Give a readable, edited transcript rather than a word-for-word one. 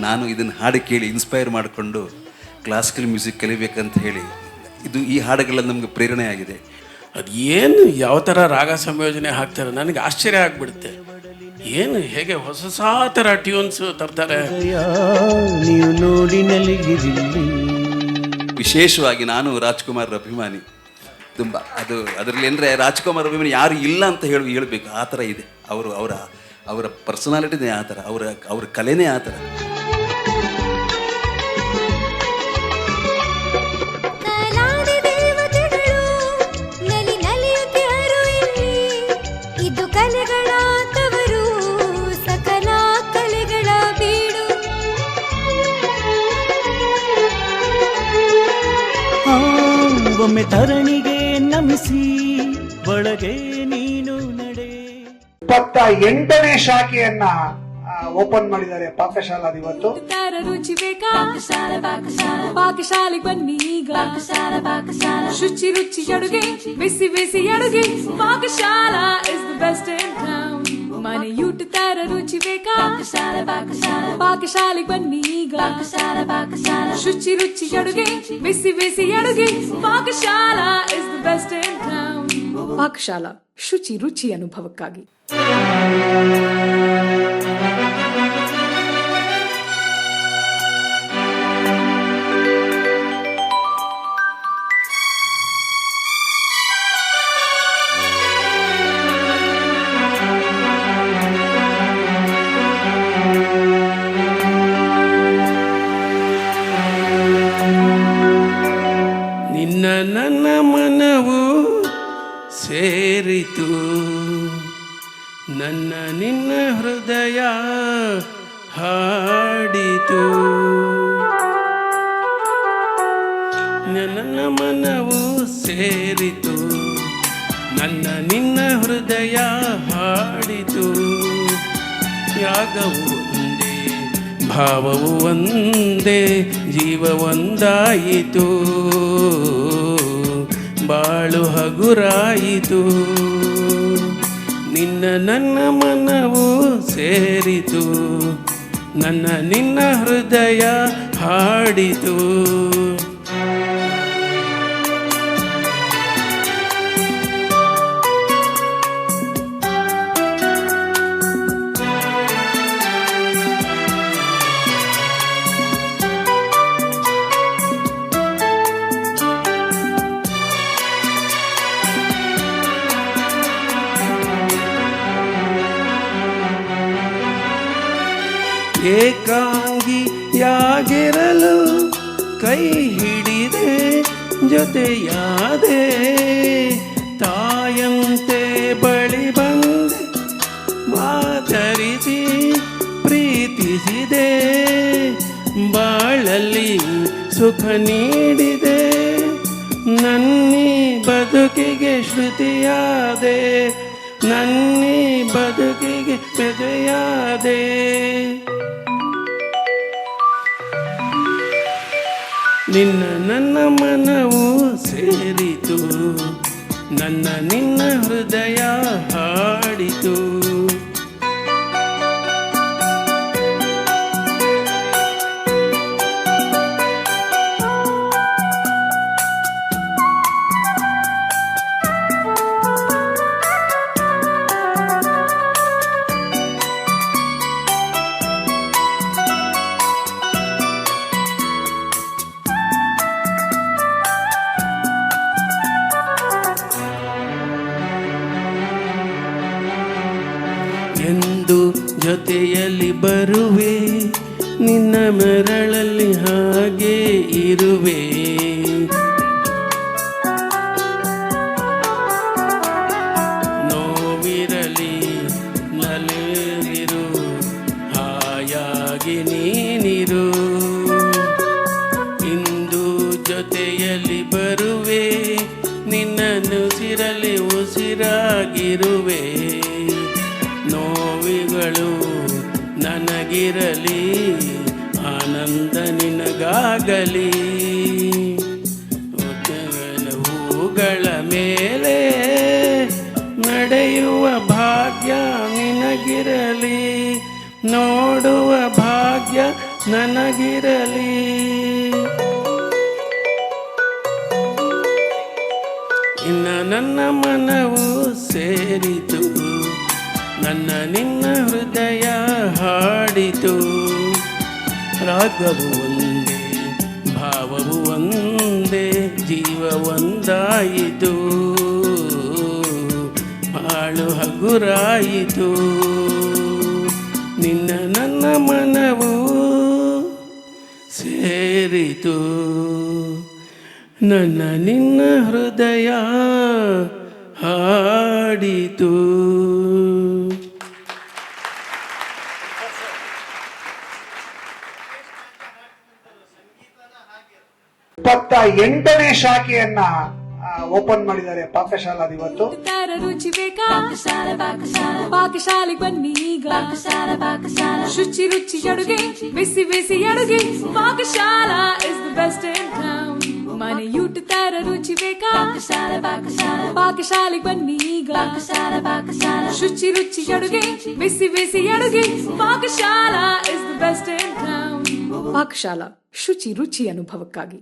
ನಾನು ಇದನ್ನು ಹಾಡು ಕೇಳಿ ಇನ್ಸ್ಪೈರ್ ಮಾಡಿಕೊಂಡು ಕ್ಲಾಸಿಕಲ್ ಮ್ಯೂಸಿಕ್ ಕಲಿಬೇಕಂತ ಹೇಳಿ ಈ ಹಾಡುಗಳೆಲ್ಲ ನಮಗೆ ಪ್ರೇರಣೆ ಆಗಿದೆ. ಅದು ಏನು ಯಾವ ಥರ ರಾಗ ಸಂಯೋಜನೆ ಹಾಕ್ತಾರೆ ನನಗೆ ಆಶ್ಚರ್ಯ ಆಗಿಬಿಡುತ್ತೆ. ಏನು ಹೇಗೆ ಹೊಸ ಥರ ಟ್ಯೂನ್ಸ್ ತರ್ತಾರೆ. ನೀವು ನೋಡಿ ವಿಶೇಷವಾಗಿ ನಾನು ರಾಜ್ಕುಮಾರ್ ಅಭಿಮಾನಿ ತುಂಬ. ಅದರಲ್ಲಿ ಅಂದರೆ ರಾಜ್ಕುಮಾರ್ ಅಭಿಮಾನಿ ಯಾರು ಇಲ್ಲ ಅಂತ ಹೇಳಬೇಕು, ಆ ಥರ ಇದೆ. ಅವರ ಪರ್ಸನಾಲಿಟಿನೇ ಆ ಥರ, ಅವರ ಕಲೆನೇ ಆ ಥರ. ಒಮ್ಮೆ ಧರಣಿಗೆ ನಮಿಸಿ ಒಳಗೆ ನೀನು ನಡೆ. 28ನೇ ಶಾಖೆಯನ್ನ ಓಪನ್ ಮಾಡಿದ್ದಾರೆ ಪಾಕಶಾಲಾದ ಇವತ್ತು. ರುಚಿ ಬೇಕಾ ಪಾಕಶಾಲೆಗೆ ಬನ್ನಿ ಈಗ. ಶುಚಿ ರುಚಿ ಅಡುಗೆ, ಬಿಸಿ ಬಿಸಿ ಅಡುಗೆ. Pakashala is the best in town. ಮನೆಯೂಟ ತರ ರುಚಿ ಬೇಕಾ ಪಾಕಶಾಲೆಗೆ ಬನ್ನಿ ಈಗ. ಶುಚಿ ರುಚಿ ಅಡುಗೆ, ಬಿಸಿ ಬಿಸಿ ಅಡುಗೆ. Pakashala is the best in town. Pakashala, ಶುಚಿ ರುಚಿ ಅನುಭವಕ್ಕಾಗಿ. ನನ್ನ ಮನವು ಸೇರಿತು, ನಿನ್ನ ಹೃದಯ ಹಾಡಿತು. ನನ್ನ ಮನವು ಸೇರಿತು, ನಿನ್ನ ಹೃದಯ ಹಾಡಿತು. ಯಾಗವು ಒಂದೇ, ಭಾವವು ಒಂದೇ, ಜೀವ ಒಂದಾಯಿತು. ಬಾಳು ಹಗುರಾಯಿತು. ನನ್ನ ಮನವು ಸೇರಿತು, ನಿನ್ನ ಹೃದಯ ಹಾಡಿತು. ಏಕಾಂಗಿಯಾಗಿರಲು ಕೈ ಹಿಡಿದೆ, ಜೊತೆಯಾದೆ. ತಾಯಂತೆ ಬಳಿ ಬಂದೆ, ಮಾತರಿಸಿ ಪ್ರೀತಿಸಿದೆ. ಬಾಳಲ್ಲಿ ಸುಖ ನೀಡಿದೆ, ನನ್ನಿ ಬದುಕಿಗೆ ಶ್ರುತಿಯಾದೆ. ನನ್ನಿ ಬದುಕಿಗೆ ಬೆದೆಯಾದೆ. ನನ್ನ ಮನವು ಸೇರಿತು, ನಿನ್ನ ಹೃದಯ ಹಾಡಿತು. ಎಂದು ಜೊತೆಯಲ್ಲಿ ಬರುವೆ, ನಿನ್ನ ಮರಳಲ್ಲಿ ಹಾಗೆ ಇರುವೆ. ನೋವಿರಲಿ ನಲಿರು, ಹಾಯಾಗಿ ನೀನಿರು. ಇಂದು ಜೊತೆಯಲ್ಲಿ ಬರುವೆ, ನಿನ್ನನುಸಿರಲಿ ಉಸಿರಾಗಿರುವೆ. ನೋವಿಗಳು ನನಗಿರಲಿ, ಆನಂದ ನಿನಗಾಗಲಿ. ಹೂಗಳ ಮೇಲೆ ನಡೆಯುವ ಭಾಗ್ಯ ನಿನಗಿರಲಿ, ನೋಡುವ ಭಾಗ್ಯ ಭಾಗ್ಯ ನನಗಿರಲಿ. ಇನ್ನ ನನ್ನ ಮನವು ಸೇರಿತು, ನನ್ನ ನಿನ್ನ ಹೃದಯ ಹಾಡಿತು. ರಾಗವು ಒಂದೇ, ಭಾವವು ಒಂದೇ, ಜೀವ ಒಂದಾಯಿತು, ಬಾಳು ಹಗುರಾಯಿತು. ನಿನ್ನ ನನ್ನ ಮನವು ಸೇರಿತು, ನನ್ನ ನಿನ್ನ ಹೃದಯ ಹಾಡಿತು. 28ನೇ ಶಾಖೆಯನ್ನ ಓಪನ್ ಮಾಡಿದ್ದಾರೆ ಪಾಕಶಾಲಾ ಇವತ್ತು. ತರ ರುಚಿ ಬೇಕಾ ಪಾಕಶಾಲೆಗೆ ಬನ್ನಿ ಈಗ. ಶುಚಿ ರುಚಿ ಅಡುಗೆ, ಬಿಸಿ ಬಿಸಿ ಅಡುಗೆ, Pakashala is the best in town. ಮನೆಯೂಟ ತರ ರುಚಿ ಬೇಕಾ ಪಾಕಶಾಲೆಗೆ ಬನ್ನಿ ಈಗ. ಶುಚಿ ರುಚಿ ಅಡುಗೆ, ಬಿಸಿ ಬಿಸಿ ಅಡುಗೆ, Pakashala is the best in town. Pakashala ಶುಚಿ ರುಚಿ ಅನುಭವಕ್ಕಾಗಿ.